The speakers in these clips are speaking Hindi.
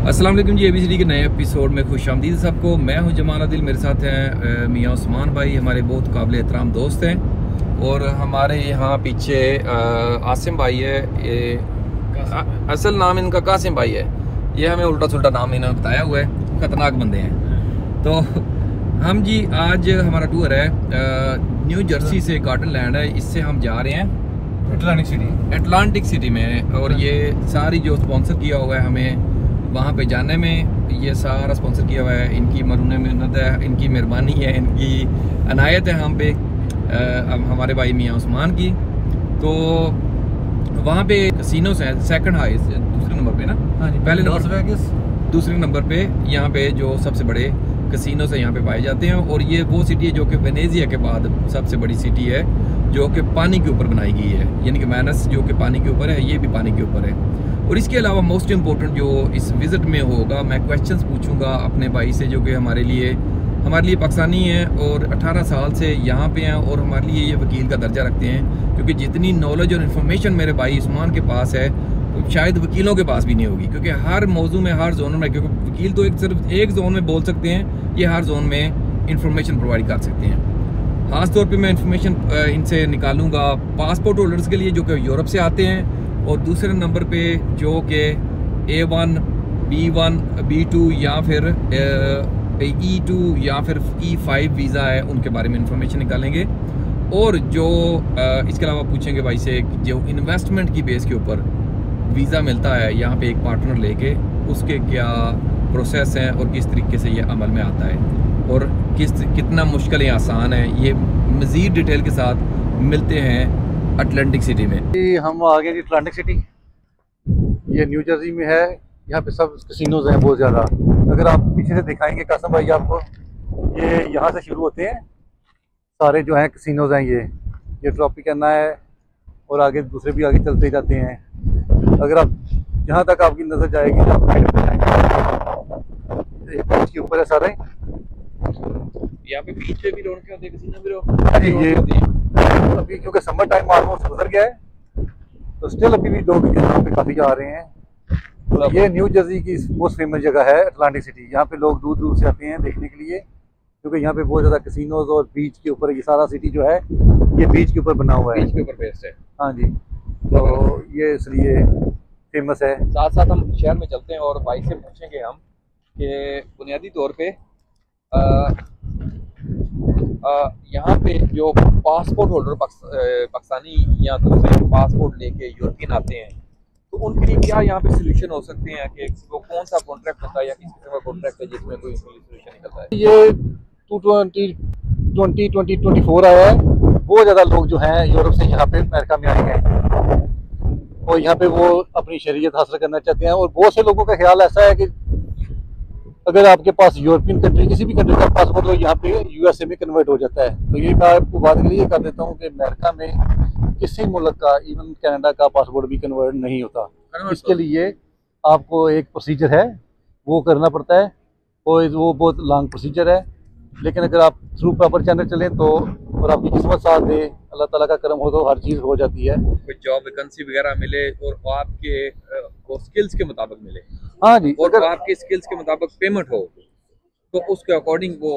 अस्सलाम वालेकुम जी। ABCD के नए एपिसोड में खुश आमदीद सबको। मैं हूं जमाल आदिल, मेरे साथ हैं मियां उस्मान भाई, हमारे बहुत काबिल एहतराम दोस्त हैं। और हमारे यहाँ पीछे आसिम भाई है, असल नाम इनका कासिम भाई है, ये हमें उल्टा सुल्टा नाम इन्होंने बताया हुआ है, ख़तरनाक बंदे हैं। तो हम जी आज हमारा टूर है न्यू जर्सी से गार्डन लैंड है, इससे हम जा रहे हैं अटलांटिक सिटी में। और ये सारी जो स्पॉन्सर किया हुआ है हमें वहाँ पे जाने में, ये सारा स्पॉन्सर किया हुआ है, इनकी मरून मिन्नत है, इनकी मेहरबानी है, इनकी अनायत है हम पे, हमारे भाई मियाँ उस्मान की। तो वहाँ पे कसिनोस हैं, सेकंड हाईएस्ट दूसरे नंबर पे ना, हाँ जी, पहले नंबर दूसरे नंबर पे यहाँ पे जो सबसे बड़े कसिनोस है यहाँ पे पाए जाते हैं। और ये वो सिटी है जो कि वेनेजिया के बाद सबसे बड़ी सिटी है, जो कि पानी के ऊपर बनाई गई है, यानी कि मैनस जो कि पानी के ऊपर है, ये भी पानी के ऊपर है। और इसके अलावा मोस्ट इम्पोर्टेंट जो इस विज़िट में होगा, मैं क्वेश्चंस पूछूंगा अपने भाई से जो कि हमारे लिए पाकिस्तानी हैं और 18 साल से यहाँ पे हैं और हमारे लिए ये वकील का दर्जा रखते हैं, क्योंकि जितनी नॉलेज और इन्फॉर्मेशन मेरे भाई उस्मान के पास है तो शायद वकीलों के पास भी नहीं होगी, क्योंकि हर मौजू में, हर जोन में, क्योंकि वकील तो सिर्फ एक जोन में बोल सकते हैं, ये हर जोन में इंफॉर्मेशन प्रोवाइड कर सकते हैं। ख़ास तौर पे मैं इंफॉर्मेशन इनसे निकालूंगा पासपोर्ट होल्डर्स के लिए जो कि यूरोप से आते हैं, और दूसरे नंबर पे जो कि A1, B1, B2 या फिर E2 या फिर E5 वीज़ा है, उनके बारे में इंफॉर्मेशन निकालेंगे। और जो इसके अलावा पूछेंगे भाई से जो इन्वेस्टमेंट की बेस के ऊपर वीज़ा मिलता है यहाँ पे एक पार्टनर लेके, उसके क्या प्रोसेस हैं और किस तरीके से ये अमल में आता है और कितना मुश्किल या आसान है, ये मज़ीद डिटेल के साथ मिलते हैं अटलांटिक सिटी में। हम आ गए जी अटलांटिक सिटी, ये न्यू जर्सी में है। यहाँ पे सब कैसीनोज हैं बहुत ज़्यादा। अगर आप पीछे से दिखाएंगे कासम भाई आपको, ये यहाँ से शुरू होते हैं सारे जो हैं कैसीनोज हैं। ये ट्रॉपिकाना है और आगे दूसरे भी आगे चलते जाते हैं। अगर आप जहाँ तक आपकी नज़र जाएगी, आप साइड पे जाएंगे, ये बीच के ऊपर है सारे। यहाँ पे बीच पे भी रौनक होती है, कैसीनो भी रौनक ये होती है। अभी क्योंकि समर टाइम ऑलमोस्ट गुजर गया है, तो स्टिल अभी भी लोग यहाँ पे काफ़ी जा रहे हैं। तो ये न्यू जर्सी की मोस्ट फेमस जगह है अटलांटिक सिटी। यहाँ पे लोग दूर दूर से आते हैं देखने के लिए, क्योंकि यहाँ पे बहुत ज़्यादा कैसीनोज और बीच के ऊपर ये सारा सिटी जो है ये बीच के ऊपर बना हुआ है, बीच के ऊपर बेस्ड है। हाँ जी, तो ये इसलिए फेमस है। साथ साथ हम शहर में चलते हैं और भाई से पूछेंगे हम कि बुनियादी तौर पे यहाँ पे जो पासपोर्ट होल्डर पाकिस्तानी या दूसरे पासपोर्ट लेके यूरोपियन आते हैं, तो उनके लिए क्या यहाँ पे सोल्यूशन हो सकते हैं कि वो कौन सा कॉन्ट्रैक्ट होता है या किस किस्म का कॉन्ट्रैक्ट है जिसमें कोई सोल्यूशन निकलता है? ये 2024 आया है। बहुत ज़्यादा लोग जो हैं यूरोप से यहाँ पे अमेरिका में आए हैं और यहाँ पे वो अपनी शरीयत हासिल करना चाहते हैं। और बहुत से लोगों का ख्याल ऐसा है कि अगर आपके पास यूरोपियन कंट्री किसी भी कंट्री का पासपोर्ट हो, यहाँ पे USA में कन्वर्ट हो जाता है। तो ये मैं आपको बात के लिए कर देता हूँ कि अमेरिका में किसी मुल्क का, इवन कनाडा का पासपोर्ट भी कन्वर्ट नहीं होता। इसके लिए आपको एक प्रोसीजर है, वो करना पड़ता है और वो बहुत लॉन्ग प्रोसीजर है। लेकिन अगर आप थ्रू प्रॉपर चैनल चलें तो, और आपकी किस्मत साथ दे, अल्लाह ताला का करम हो, तो हर चीज़ हो जाती है। कोई जॉब वैकेंसी वगैरह मिले और आपके स्किल्स के मुताबिक मिले, हाँ जी, और आपके स्किल्स के मुताबिक पेमेंट हो, तो उसके अकॉर्डिंग वो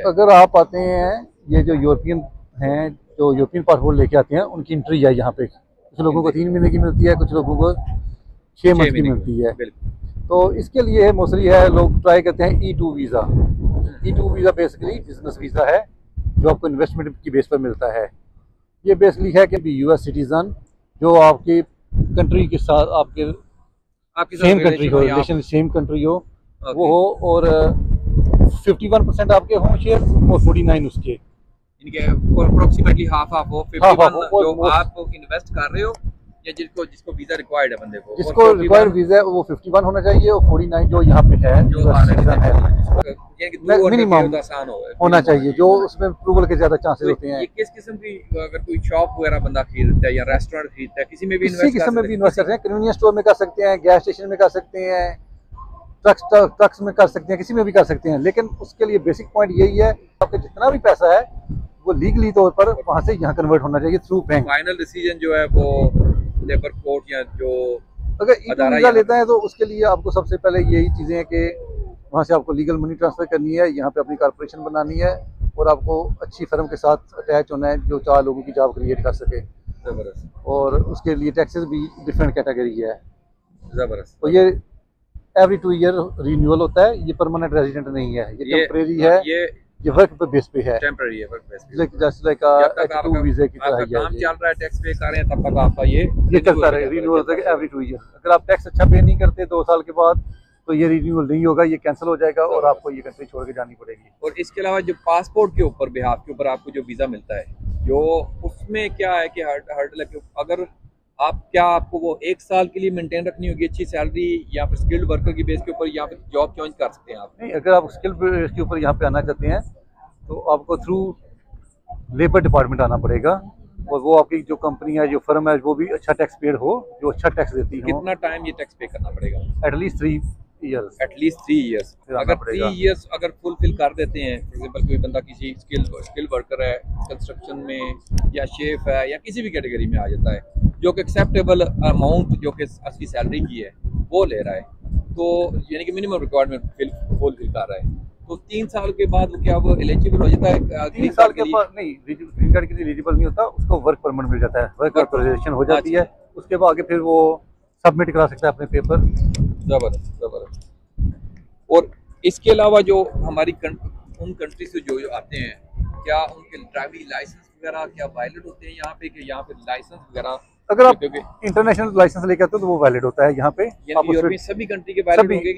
अगर आप आते हैं, ये जो यूरोपियन हैं जो यूरोपियन पासपोर्ट लेके आते हैं, उनकी एंट्री है यहाँ पे। कुछ लोगों को 3 महीने की मिलती है, कुछ लोगों को 6 मंथ की मिलती है। तो इसके लिए मोस्टली है, लोग ट्राई करते हैं E2 visa. E2 visa basically business visa है जो आपको इन्वेस्टमेंट की बेस पर मिलता है। ये बेसिकली है कि US सिटीजन जो आपकी कंट्री के साथ, आपके सेम कंट्री हो, रिलेशन सेम कंट्री हो, वो हो, और 51% आपके होम शेयर और 49 उसके, इनके अप्रोक्सीमेटली हाफ हो। 51 जो आप इन्वेस्ट कर रहे हो या जिसको वीजा रिक्वायर्ड है, बंदे को जिसको रिक्वायर्ड वीजा है वो 51 होना चाहिए, और 49 जो यहाँ पे है जो मिनिमम आसान होना चाहिए, जो उसमें अप्रूवल के ज्यादा चांसेस होते हैं। ये किस किस्म की, अगर कोई शॉप वगैरह बंदा खरीदता है या रेस्टोरेंट खरीदता है, किसी में भी इन्वेस्ट कर सकते हैं। कन्वीनियंस स्टोर में कर सकते हैं, गैस स्टेशन में कर सकते हैं, ट्रक्स में कर सकते हैं, किसी में भी कर सकते हैं। लेकिन उसके लिए बेसिक पॉइंट यही है, आपका जितना भी पैसा है वो लीगली तौर पर वहाँ से यहाँ कन्वर्ट होना चाहिए थ्रू बैंक। फाइनल डिसीजन जो है वो लेबर कोर्ट या जो अगर E2 वीज़ा लेता है तो उसके लिए आपको सबसे पहले यही चीज़ें हैं कि वहाँ से आपको लीगल मनी ट्रांसफ़र करनी है, यहाँ पे अपनी कॉर्पोरेशन बनानी है और आपको अच्छी फर्म के साथ अटैच होना है जो 4 लोगों की जॉब क्रिएट कर सके। ज़बरदस्त। और उसके लिए टैक्सेस भी डिफरेंट कैटेगरी है। ज़बरदस्त। तो ये एवरी 2 ईयर रिन्यूअल होता है, ये परमानेंट रेजिडेंट नहीं है, ये टेम्परेरी है, ये वर्क पे बेस पे है, टेम्परेरी है, वर्क बेस पे। जस्ट लाइक H2 वीज़े की तरह ही है। काम चल रहा है, टैक्स पे कर रहे हैं, तब तक आपका ये चलता रहे, रिन्यूअल होता है एवरी 2 ईयर। अगर आप टैक्स अच्छा पे नहीं करते 2 साल के बाद तो ये रिन्यूअल नहीं होगा, ये कैंसिल हो जाएगा और आपको ये कंट्री छोड़ के जानी पड़ेगी। और इसके अलावा जो पासपोर्ट के ऊपर बिहाफ के ऊपर आपको जो वीज़ा मिलता है, जो उसमें क्या है कि हर्डल है, अगर आपको वो 1 साल के लिए मेंटेन रखनी होगी अच्छी सैलरी, या फिर स्किल्ड वर्कर की बेस के ऊपर, या फिर जॉब चेंज कर सकते हैं आप? नहीं, अगर आप स्किल्ड बेस के ऊपर यहाँ पे आना चाहते हैं तो आपको थ्रू लेबर डिपार्टमेंट आना पड़ेगा और वो आपकी जो कंपनी है, जो फर्म है, वो भी अच्छा टैक्स पेड हो, जो अच्छा टैक्स देती हो। कितना टाइम ये टैक्स पे करना पड़ेगा? At least 3 years. At least 3 years. अगर 3 ईयर्स अगर फुलफिल कर देते हैं, फॉर एग्जांपल कोई बंदा किसी स्किल वर्कर है, कंस्ट्रक्शन में या शेफ है या किसी भी कैटेगरी में आ जाता है, जो कि एक्सेप्टेबल अमाउंट जो कि उसकी सैलरी की है वो ले रहा है, तो यानी कि मिनिमम रिक्वायरमेंट फुलफिल कर रहा है, तो 3 साल के बाद वो क्या वो एलिजिबल हो जाता है? 3 साल के बाद नहीं, ग्रीन कार्ड के लिए एलिजिबल नहीं होता, उसको वर्क परमिट मिल जाता है, वर्क ऑथराइजेशन हो जाती है, उसके बाद आगे फिर वो सबमिट करा सकता है अपने पेपर। ज़बरदस्त, ज़बरदस्त। और इसके अलावा जो हमारी उन कंट्री से जो आते हैं, क्या उनके ड्राइविंग लाइसेंस वगैरह क्या वैलिड होते हैं यहाँ पे, कि यहाँ पे लाइसेंस वगैरह? अगर आप इंटरनेशनल लाइसेंस लेके आते हो तो वो वैलिड होता है यहाँ पे। आप सभी कंट्री के वैलिड होंगे?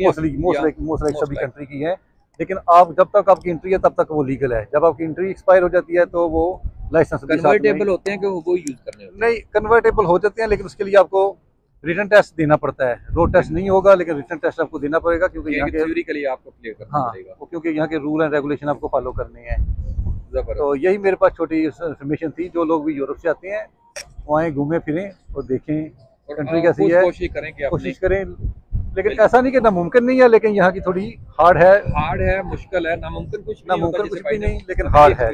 मोस्टली सभी कंट्री की है, लेकिन आप जब तक आपकी एंट्री है तब तक वो लीगल है। जब आपकी एंट्री एक्सपायर हो जाती है तो वो लाइसेंस कन्वर्टेबल होते हैं कि वो यूज करने होते हैं? नहीं, कन्वर्टेबल हो जाते हैं, लेकिन उसके लिए आपको रिटन टेस्ट देना पड़ता है। रोड टेस्ट नहीं होगा, लेकिन रिटन टेस्ट आपको देना पड़ेगा, क्योंकि यहाँ के थ्योरिकली आपको क्लियर करना पड़ेगा। क्योंकि यहाँ के रूल एंड रेगुलेशन आपको फॉलो करने हैं। तो यही मेरे पास छोटी इन्फॉर्मेशन थी। जो लोग भी यूरोप से आते हैं वहाँ घूमें फिरें और देखें कंट्री कैसी है, कोशिश करें। लेकिन ऐसा नहीं कि नामुमकिन नहीं है, लेकिन यहाँ की थोड़ी हार्ड है, मुश्किल है। नामुमकिन कुछ भी नहीं, लेकिन हार्ड है।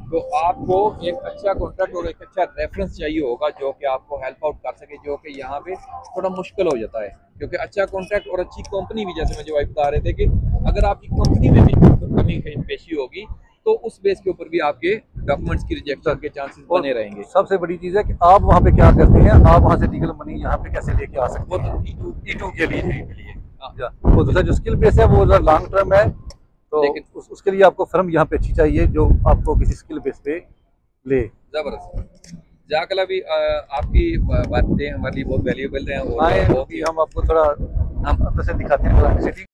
तो आपको एक अच्छा कॉन्ट्रैक्ट और एक अच्छा रेफरेंस चाहिए होगा जो कि आपको हेल्प आउट कर सके, जो कि यहाँ पे थोड़ा मुश्किल हो जाता है, क्योंकि अच्छा कॉन्ट्रैक्ट और अच्छी कंपनी भी, जैसे मुझे भाई बता रहे थे कि अगर आपकी कंपनी में भी कमी पेशी होगी तो उस बेस के ऊपर भी आपके डॉक्यूमेंट्स की रिजेक्शन के चांसेस बने रहेंगे। सबसे बड़ी चीज़ है कि आप वहाँ पे क्या करते हैं, आप वहाँ से लीगल मनी यहाँ पे कैसे लेके आ सकते हैं। E2 के लिए वो दूसरा जो स्किल बेस है वो लॉन्ग टर्म है, तो उसके लिए आपको फर्म यहाँ पे अच्छी चाहिए जो आपको किसी स्किल बेस पे ले। जबरदस्त। जाकला भी आपकी बातें हमारे लिए बहुत वैल्यूएबल हैं, और हम आपको थोड़ा हम दिखाते हैं।